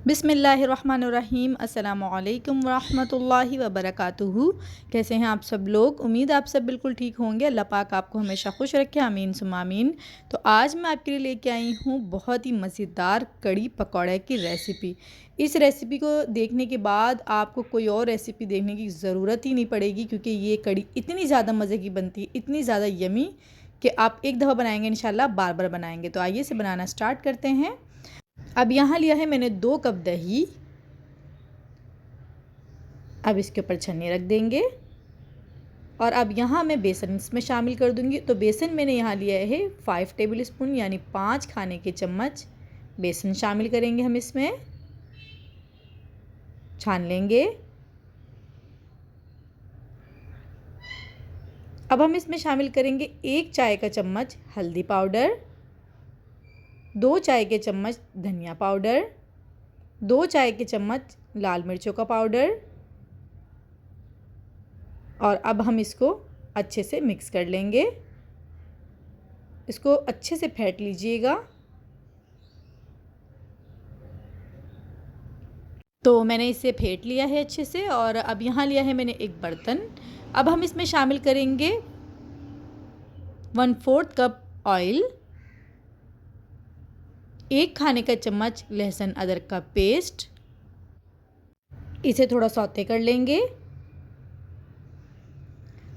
बिस्मिल्लाहिर्रहमानिर्रहीम। अस्सलामुअलैकुम वरहमतुल्लाहि वबरकातुहू। कैसे हैं आप सब लोग? उम्मीद आप सब बिल्कुल ठीक होंगे। अल्लाह पाक आपको हमेशा खुश रखे, आमीन सुम्मा आमीन। तो आज मैं आपके लिए लेके आई हूँ बहुत ही मज़ेदार कड़ी पकौड़े की रेसिपी। इस रेसिपी को देखने के बाद आपको कोई और रेसिपी देखने की ज़रूरत ही नहीं पड़ेगी, क्योंकि ये कड़ी इतनी ज़्यादा मज़े की बनती है, इतनी ज़्यादा यमी कि आप एक दफ़ा बनाएंगे इंशाल्लाह बार बार बनाएंगे। तो आइए इसे बनाना स्टार्ट करते हैं। अब यहाँ लिया है मैंने 2 कप दही। अब इसके ऊपर छन्नी रख देंगे और अब यहाँ मैं बेसन इसमें शामिल कर दूँगी। तो बेसन मैंने यहाँ लिया है 5 टेबल स्पून यानी 5 खाने के चम्मच बेसन शामिल करेंगे हम इसमें। छान लेंगे। अब हम इसमें शामिल करेंगे 1 चाय का चम्मच हल्दी पाउडर, 2 चाय के चम्मच धनिया पाउडर, 2 चाय के चम्मच लाल मिर्चों का पाउडर। और अब हम इसको अच्छे से मिक्स कर लेंगे। इसको अच्छे से फेंट लीजिएगा। तो मैंने इसे फेंट लिया है अच्छे से और अब यहाँ लिया है मैंने एक बर्तन। अब हम इसमें शामिल करेंगे 1/4 कप ऑयल, 1 खाने का चम्मच लहसुन अदरक का पेस्ट। इसे थोड़ा सौते कर लेंगे।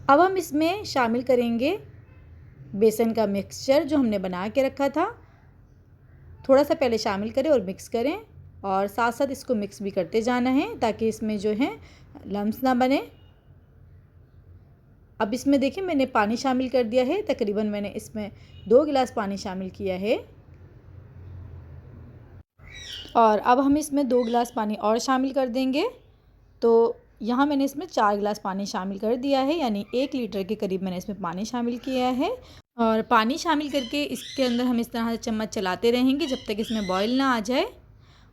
अब हम इसमें शामिल करेंगे बेसन का मिक्सचर जो हमने बना के रखा था। थोड़ा सा पहले शामिल करें और मिक्स करें और साथ साथ इसको मिक्स भी करते जाना है ताकि इसमें जो है लम्स ना बने। अब इसमें देखिए मैंने पानी शामिल कर दिया है। तकरीबन मैंने इसमें 2 गिलास पानी शामिल किया है। और अब हम इसमें 2 गिलास पानी और शामिल कर देंगे। तो यहाँ मैंने इसमें 4 गिलास पानी शामिल कर दिया है, यानी 1 लीटर के करीब मैंने इसमें पानी शामिल किया है। और पानी शामिल करके इसके अंदर हम इस तरह से चम्मच चलाते रहेंगे जब तक इसमें बॉईल ना आ जाए।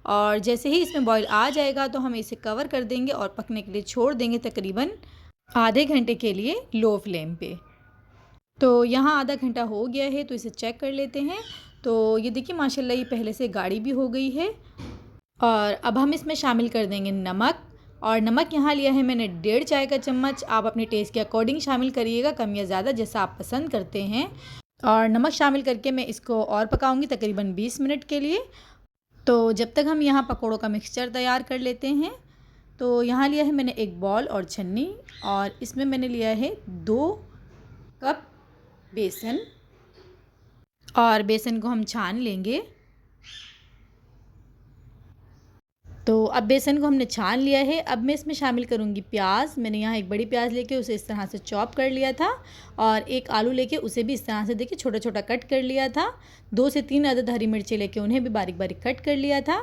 और जैसे ही इसमें बॉईल आ जाएगा तो हम इसे कवर कर देंगे और पकने के लिए छोड़ देंगे तकरीबन आधे घंटे के लिए लो फ्लेम पे। तो यहाँ आधा घंटा हो गया है तो इसे चेक कर लेते हैं। तो ये देखिए माशाल्लाह ये पहले से गाढ़ी भी हो गई है। और अब हम इसमें शामिल कर देंगे नमक। और नमक यहाँ लिया है मैंने 1.5 चाय का चम्मच। आप अपने टेस्ट के अकॉर्डिंग शामिल करिएगा, कम या ज़्यादा जैसा आप पसंद करते हैं। और नमक शामिल करके मैं इसको और पकाऊंगी तकरीबन 20 मिनट के लिए। तो जब तक हम यहाँ पकौड़ों का मिक्सचर तैयार कर लेते हैं। तो यहाँ लिया है मैंने एक बॉल और छन्नी और इसमें मैंने लिया है 2 कप बेसन और बेसन को हम छान लेंगे। तो अब बेसन को हमने छान लिया है। अब मैं इसमें शामिल करूँगी प्याज। मैंने यहाँ एक बड़ी प्याज लेके उसे इस तरह से चॉप कर लिया था और एक आलू लेके उसे भी इस तरह से देखिए छोटा छोटा कट कर लिया था। 2 से 3 अदद हरी मिर्ची लेके उन्हें भी बारीक बारीक कट कर लिया था।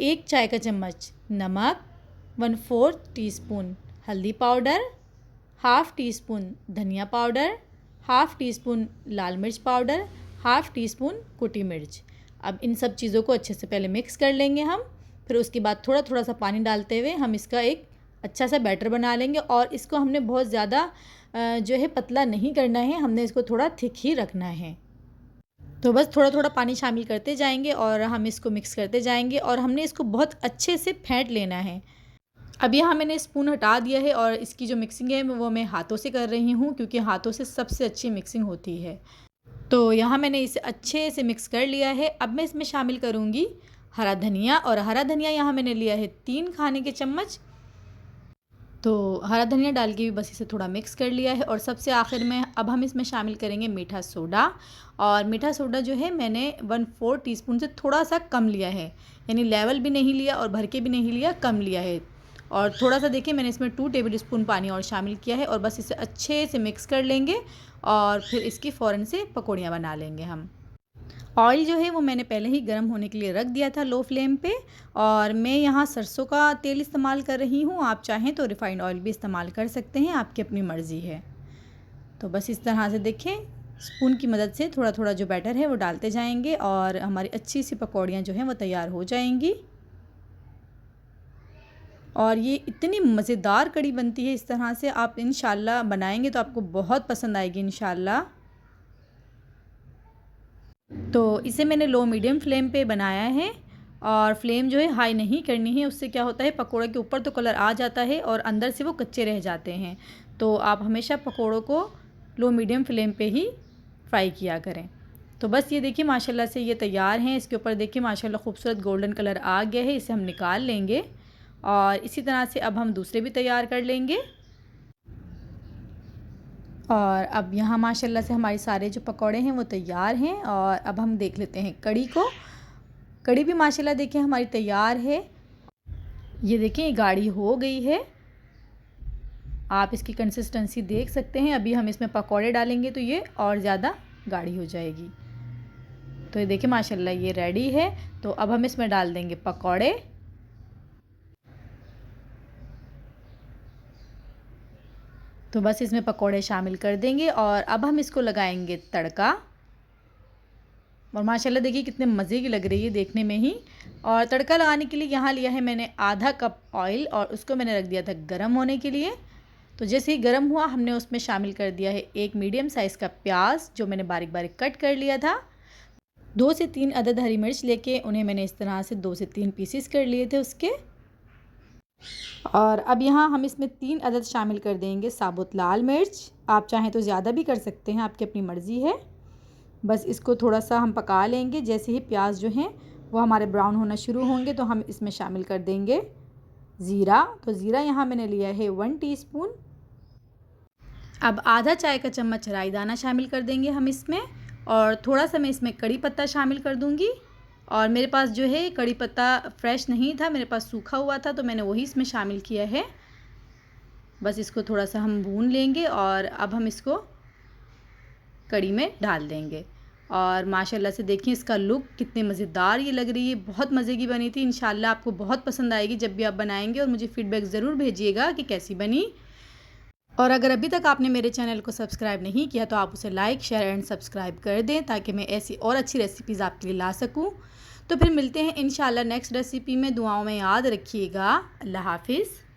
1 चाय का चम्मच नमक, 1/4 टीस्पून हल्दी पाउडर, हाफ़ टी स्पून धनिया पाउडर, हाफ़ टी स्पून लाल मिर्च पाउडर, हाफ़ टी स्पून कुटी मिर्च। अब इन सब चीज़ों को अच्छे से पहले मिक्स कर लेंगे हम। फिर उसके बाद थोड़ा थोड़ा सा पानी डालते हुए हम इसका एक अच्छा सा बैटर बना लेंगे। और इसको हमने बहुत ज़्यादा जो है पतला नहीं करना है, हमने इसको थोड़ा थिक ही रखना है। तो बस थोड़ा थोड़ा पानी शामिल करते जाएंगे और हम इसको मिक्स करते जाएंगे और हमने इसको बहुत अच्छे से फेंट लेना है। अब यहाँ मैंने स्पून हटा दिया है और इसकी जो मिक्सिंग है वो मैं हाथों से कर रही हूँ, क्योंकि हाथों से सबसे अच्छी मिक्सिंग होती है। तो यहाँ मैंने इसे अच्छे से मिक्स कर लिया है। अब मैं इसमें शामिल करूँगी हरा धनिया। और हरा धनिया यहाँ मैंने लिया है 3 खाने के चम्मच। तो हरा धनिया डाल के भी बस इसे थोड़ा मिक्स कर लिया है। और सबसे आखिर में अब हम इसमें शामिल करेंगे मीठा सोडा। और मीठा सोडा जो है मैंने 1/4 टीस्पून से थोड़ा सा कम लिया है, यानी लेवल भी नहीं लिया और भर के भी नहीं लिया, कम लिया है। और थोड़ा सा देखिए मैंने इसमें 2 टेबल स्पून पानी और शामिल किया है। और बस इसे अच्छे से मिक्स कर लेंगे और फिर इसकी फ़ौरन से पकौड़ियाँ बना लेंगे हम। ऑयल जो है वो मैंने पहले ही गर्म होने के लिए रख दिया था लो फ्लेम पे। और मैं यहाँ सरसों का तेल इस्तेमाल कर रही हूँ। आप चाहें तो रिफ़ाइंड ऑयल भी इस्तेमाल कर सकते हैं, आपकी अपनी मर्ज़ी है। तो बस इस तरह से देखें स्पून की मदद से थोड़ा थोड़ा जो बैटर है वो डालते जाएंगे और हमारी अच्छी सी पकौड़ियाँ जो हैं वो तैयार हो जाएंगी। और ये इतनी मज़ेदार कड़ी बनती है, इस तरह से आप इंशाल्लाह बनाएंगे तो आपको बहुत पसंद आएगी इंशाल्लाह। तो इसे मैंने लो मीडियम फ्लेम पे बनाया है और फ्लेम जो है हाई नहीं करनी है, उससे क्या होता है पकोड़े के ऊपर तो कलर आ जाता है और अंदर से वो कच्चे रह जाते हैं। तो आप हमेशा पकोड़ों को लो मीडियम फ्लेम पे ही फ्राई किया करें। तो बस ये देखिए माशाल्लाह से ये तैयार हैं। इसके ऊपर देखिए माशाल्लाह खूबसूरत गोल्डन कलर आ गया है। इसे हम निकाल लेंगे और इसी तरह से अब हम दूसरे भी तैयार कर लेंगे। और अब यहाँ माशाल्लाह से हमारे सारे जो पकौड़े हैं वो तैयार हैं। और अब हम देख लेते हैं कड़ी को। कड़ी भी माशाल्लाह देखिए हमारी तैयार है। ये देखिए ये गाढ़ी हो गई है, आप इसकी कंसिस्टेंसी देख सकते हैं। अभी हम इसमें पकौड़े डालेंगे तो ये और ज़्यादा गाढ़ी हो जाएगी। तो ये देखिए माशाल्लाह ये रेडी है। तो अब हम इसमें डाल देंगे पकौड़े। तो बस इसमें पकौड़े शामिल कर देंगे और अब हम इसको लगाएंगे तड़का। और माशाल्लाह देखिए कितने मज़े की लग रही है देखने में ही। और तड़का लगाने के लिए यहाँ लिया है मैंने आधा कप ऑयल और उसको मैंने रख दिया था गरम होने के लिए। तो जैसे ही गरम हुआ हमने उसमें शामिल कर दिया है एक मीडियम साइज़ का प्याज जो मैंने बारीक बारीक कट कर लिया था। 2 से 3 अदद हरी मिर्च लेके उन्हें मैंने इस तरह से 2 से 3 पीसेस कर लिए थे उसके। और अब यहाँ हम इसमें 3 अदद शामिल कर देंगे साबुत लाल मिर्च। आप चाहें तो ज़्यादा भी कर सकते हैं, आपकी अपनी मर्ज़ी है। बस इसको थोड़ा सा हम पका लेंगे। जैसे ही प्याज जो हैं वो हमारे ब्राउन होना शुरू होंगे तो हम इसमें शामिल कर देंगे ज़ीरा। तो ज़ीरा यहाँ मैंने लिया है 1 टीस्पून। अब आधा चाय का चम्मच राई दाना शामिल कर देंगे हम इसमें। और थोड़ा सा मैं इसमें कड़ी पत्ता शामिल कर दूँगी। और मेरे पास जो है कड़ी पत्ता फ्रेश नहीं था, मेरे पास सूखा हुआ था, तो मैंने वही इसमें शामिल किया है। बस इसको थोड़ा सा हम भून लेंगे और अब हम इसको कड़ी में डाल देंगे। और माशाल्लाह से देखिए इसका लुक कितने मज़ेदार ये लग रही है, बहुत मज़े की बनी थी। इंशाल्लाह आपको बहुत पसंद आएगी जब भी आप बनाएंगे और मुझे फ़ीडबैक ज़रूर भेजिएगा कि कैसी बनी। और अगर अभी तक आपने मेरे चैनल को सब्सक्राइब नहीं किया तो आप उसे लाइक शेयर एंड सब्सक्राइब कर दें ताकि मैं ऐसी और अच्छी रेसिपीज़ आपके लिए ला सकूं। तो फिर मिलते हैं इंशाल्लाह नेक्स्ट रेसिपी में। दुआओं में याद रखिएगा। अल्लाह हाफिज़।